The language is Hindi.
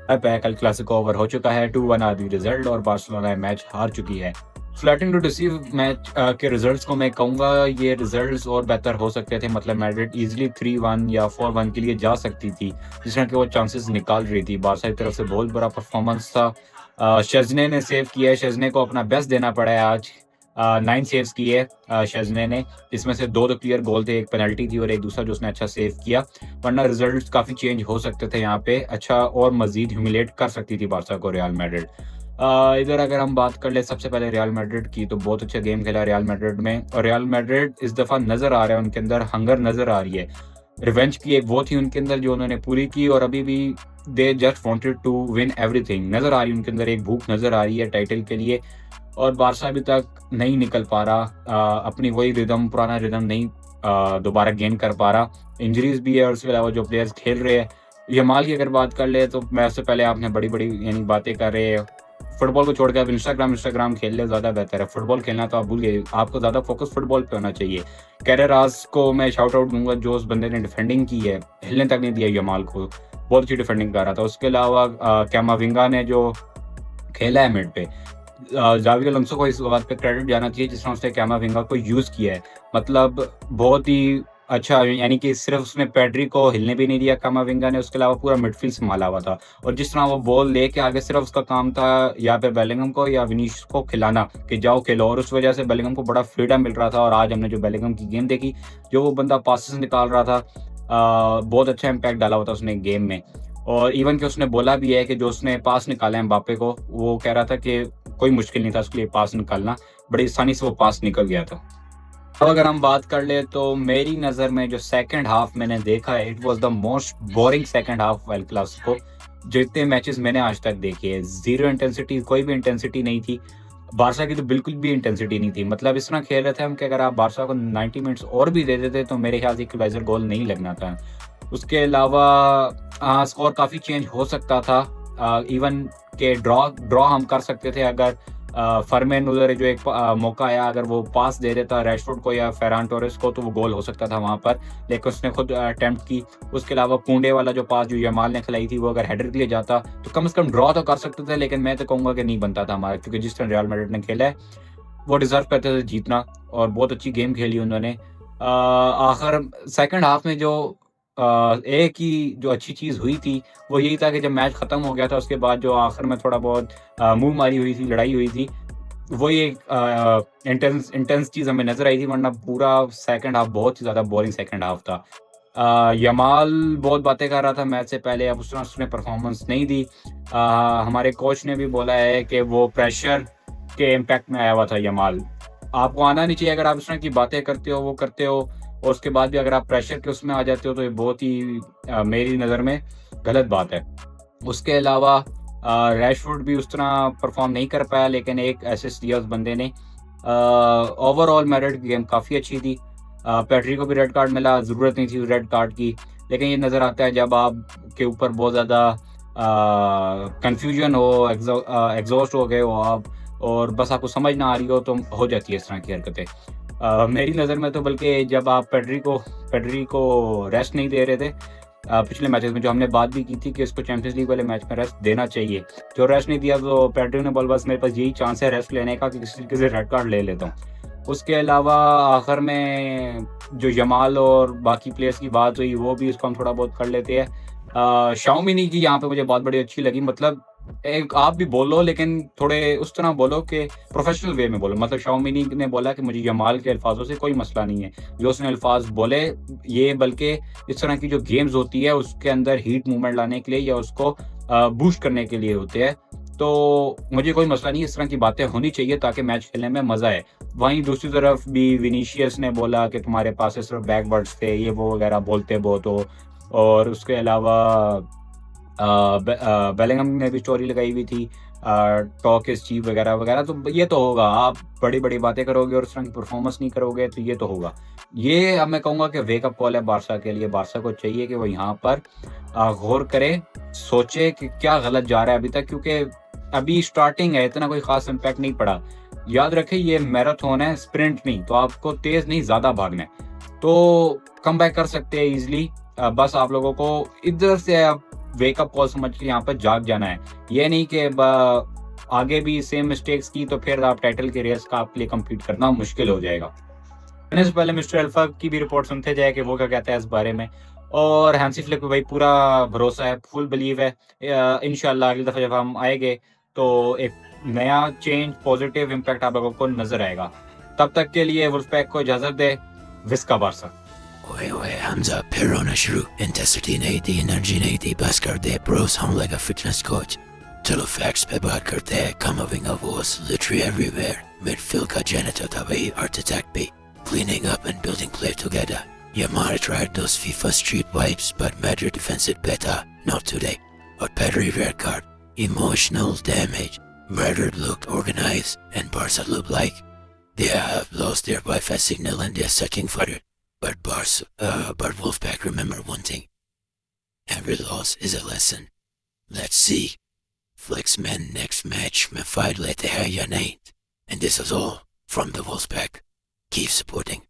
कल क्लासिको ओवर हो चुका है, 2-1 आरबी रिजल्ट और बार्सिलोना मैच हार चुकी है। फ्लर्टिंग टू डिसीव मैच के रिजल्ट्स को मैं कहूँगा ये रिजल्ट्स और बेहतर हो सकते थे। मतलब मैड्रिड इजीली 3-1 या 4-1 के लिए जा सकती थी, जिस तरह के वो चांसेस निकाल रही थी। बार्सा की तरफ से बहुत बुरा परफॉर्मेंस था। शेज़्नी ने सेव किया है, शेज़्नी को अपना बेस्ट देना पड़ा है आज। 9 सेव्स किए शेज़्नी ने, जिसमें से 2 तो क्लियर गोल थे, एक पेनल्टी थी और एक दूसरा जो उसने अच्छा सेव किया। वरना रिजल्ट्स काफ़ी चेंज हो सकते थे यहाँ पे। अच्छा और मज़ीद ह्यूमिलेट कर सकती थी बार्सा को रियल मैड्रिड। इधर अगर हम बात कर ले सबसे पहले रियल मैड्रिड की, तो बहुत अच्छा गेम खेला रियल मैड्रिड में और रियल मैड्रिड इस दफ़ा नज़र आ रहा है, उनके अंदर हंगर नज़र आ रही है। रिवेंज की एक वो थी उनके अंदर जो उन्होंने पूरी की और अभी भी they just wanted to win everything. नज़र आ रही है उनके अंदर एक भूख नज़र आ रही है टाइटल के लिए और बार्सा अभी तक नहीं निकल पा रहा। अपनी वही रिदम, पुराना रिदम नहीं दोबारा गेन कर पा रहा। इंजरीज भी है और उसके अलावा जो प्लेयर्स खेल रहे हैं। यमाल की अगर बात कर ले तो मैं उससे पहले आपने बड़ी-बड़ी यानी बातें कर रहे हैं। फुटबॉल को छोड़ के आप इंस्टाग्राम खेल ले, ज़्यादा बेहतर है। फुटबॉल खेलना तो आप भूल गए, आपको ज़्यादा फोकस फुटबॉल पे होना चाहिए। कैरेरास को मैं शाउट आउट दूँगा, जो उस बंदे ने डिफेंडिंग की है, हिलने तक नहीं दिया यमाल को। बहुत अच्छी डिफेंडिंग कर रहा था। उसके अलावा कैमाविंगा ने जो खेला है मिड पे, जावी अलोंसो को इस बात पे क्रेडिट जाना चाहिए जिस तरह उसने कैमाविंगा को यूज़ किया है। मतलब बहुत ही अच्छा, यानी कि सिर्फ़ उसने पेड्री को हिलने भी नहीं दिया कैमाविंगा ने, उसके अलावा पूरा मिडफ़ील्ड सँभाला हुआ था और जिस तरह वो बॉल लेके आगे सिर्फ़ उसका काम था या फिर बेलिंगम को या विनीशियस को खिलाना कि जाओ खेलो, और उस वजह से बेलिंगम को बड़ा फ्रीडम मिल रहा था। और आज हमने जो बेलिंगम की गेम देखी, जो वो बंदा पासेस निकाल रहा था, बहुत अच्छा इम्पैक्ट डाला हुआ था उसने गेम में। और इवन कि उसने बोला भी है कि जो उसने पास निकाला है एम्बाप्पे को, वो कह रहा था कि कोई मुश्किल नहीं था उसके लिए पास निकालना, बड़ी आसानी से वो पास निकल गया था। अब अगर हम बात कर ले तो मेरी नज़र में जो सेकंड हाफ मैंने देखा है, it was the most boring second half El Clasico जितने मैचेस मैंने आज तक देखे हैं। ज़ीरो इंटेंसिटी, कोई भी इंटेंसिटी नहीं थी। बार्सा की तो बिल्कुल भी इंटेंसिटी नहीं थी। मतलब इस तरह खेल रहे थे हम कि अगर आप बार्सा को 90 मिनट्स और भी दे देते तो मेरे ख्याल से इक्वलाइज़र गोल नहीं लगना था। उसके अलावा स्कोर काफ़ी चेंज हो सकता था। इवन के ड्रॉ हम कर सकते थे अगर फर्मिन उधर जो एक मौका आया, अगर वो पास दे देता रैशफोर्ड को या फेरान टोरेस को तो वो गोल हो सकता था वहाँ पर, लेकिन उसने खुद अटेम्प्ट की। उसके अलावा कुंडे वाला जो पास जो यमाल ने खिलाई थी, वो अगर हेडर के लिए जाता तो कम से कम ड्रॉ तो कर सकते थे, लेकिन मैं तो कहूँगा कि नहीं बनता था हमारा, क्योंकि जिस तरह रियल मैड्रिड ने खेला है वो डिज़र्व करते थे जीतना और बहुत अच्छी गेम खेली उन्होंने। आखिर सेकंड हाफ में जो एक ही जो अच्छी चीज़ हुई थी, वो यही था कि जब मैच ख़त्म हो गया था उसके बाद जो आखिर में थोड़ा बहुत मुँह मारी हुई थी, लड़ाई हुई थी, वही एक इंटेंस चीज़ हमें नज़र आई थी, वरना पूरा सेकंड हाफ बहुत ही ज़्यादा बोरिंग सेकंड हाफ था। यमाल बहुत बातें कर रहा था मैच से पहले, अब उसने परफॉर्मेंस नहीं दी। हमारे कोच ने भी बोला है कि वो प्रेशर के इम्पैक्ट में आया हुआ था यमाल। आपको आना नहीं चाहिए, अगर आप इस तरह की बातें करते हो, वो करते हो और उसके बाद भी अगर आप प्रेशर के उसमें आ जाते हो तो ये बहुत ही मेरी नज़र में गलत बात है। उसके अलावा रैशफोर्ड भी उस तरह परफॉर्म नहीं कर पाया, लेकिन एक असिस्ट दिया उस बंदे ने। ओवरऑल मैड्रिड की गेम काफ़ी अच्छी थी। पेड्री को भी रेड कार्ड मिला, ज़रूरत नहीं थी रेड कार्ड की, लेकिन ये नज़र आता है जब आपके ऊपर बहुत ज़्यादा कन्फ्यूजन हो, एग्जॉस्ट हो गए हो आप और बस आपको समझ ना आ रही हो, तो हो जाती है इस तरह की हरकतें। मेरी नज़र में तो बल्कि जब आप पेड्री को रेस्ट नहीं दे रहे थे पिछले मैचेस में, जो हमने बात भी की थी कि इसको चैंपियंस लीग वाले मैच में रेस्ट देना चाहिए, जो रेस्ट नहीं दिया तो पेड्री ने बोला बस मेरे पास यही चांस है रेस्ट लेने का कि किसी तरीके से रेड कार्ड ले लेता हूँ। उसके अलावा आखिर में जो यमाल और बाकी प्लेयर्स की बात हुई, वो भी उसको हम थोड़ा बहुत कर लेते हैं। शाओमिनी की यहाँ पे मुझे बहुत बड़ी अच्छी लगी। मतलब एक आप भी बोलो, लेकिन थोड़े उस तरह बोलो कि प्रोफेशनल वे में बोलो। मतलब शाओमिनी ने बोला कि मुझे यमाल के अल्फाजों से कोई मसला नहीं है, जो उसने अल्फाज बोले ये, बल्कि इस तरह की जो गेम्स होती है उसके अंदर हीट मूवमेंट लाने के लिए या उसको बूस्ट करने के लिए होते हैं। तो मुझे कोई मसला नहीं, इस तरह की बातें होनी चाहिए ताकि मैच खेलने में मज़ा आए। वहीं दूसरी तरफ भी विनीशियस ने बोला कि तुम्हारे पास सिर्फ बैकवर्ड्स थे, ये वो वगैरह बोलते बहुत हो। और उसके अलावा बेलिंगम ने भी स्टोरी लगाई हुई थी, टॉक इज चीप वगैरह वगैरह। तो ये तो होगा, आप बड़ी बड़ी बातें करोगे और उस तरह की परफॉर्मेंस नहीं करोगे तो ये तो होगा। ये अब मैं कहूँगा कि वेकअप कॉल है बार्सा के लिए। बार्सा को चाहिए कि वो यहाँ पर गौर करे, सोचे कि क्या गलत जा रहा है अभी तक, क्योंकि अभी स्टार्टिंग है, इतना कोई खास इम्पैक्ट नहीं पड़ा। याद रखें ये मैराथन है, स्प्रिंट नहीं, तो आपको तेज नहीं ज़्यादा भागना है, तो कम बैक कर सकते हैं ईजिली। बस आप लोगों को इधर से आप वेकअप कॉल समझ के यहाँ पर जाग जाना है। ये नहीं कि आगे भी सेम मिस्टेक्स की तो फिर आप टाइटल के रेस का आपके लिए कम्पीट करना मुश्किल हो जाएगा। करने से पहले मिस्टर अल्फा की भी रिपोर्ट सुनते जाए कि वो क्या कहता है इस बारे में। और हैंसी फ्लिक पे भाई पूरा भरोसा है, फुल बिलीव है। इंशाल्लाह अगली दफ़ा जब हम आएँगे तो एक नया चेंज, पॉजिटिव इम्पैक्ट आप लोगों को नज़र आएगा। तब तक के लिए वुल्फपैक को इजाज़त दें। विस्का बारसा। ओए ओए हमजा फिर रोना शुरू। इंटेंसिटी नहीं थी, एनर्जी नहीं थी, बस कर दे ब्रोस हम लाइक अ फिटनेस कोच। चलो फैक्ट्स पे बात करते हैं। Coming of was literally everywhere. Midfield का जेनेटर था वही, आर्ट अटैक पे, cleaning up and building play together. Yamar tried those FIFA street vibes, but Madrid defended better. Not today. But Pedri red card. Emotional damage. Madrid looked organized, and Barca looked like they have lost their Wi-Fi signal and they're searching for it. But Wolfpack, remember one thing. Every loss is a lesson. Let's see. Flexman next match में fight लेते हैं या नहीं. And this is all from the Wolfpack. Keep supporting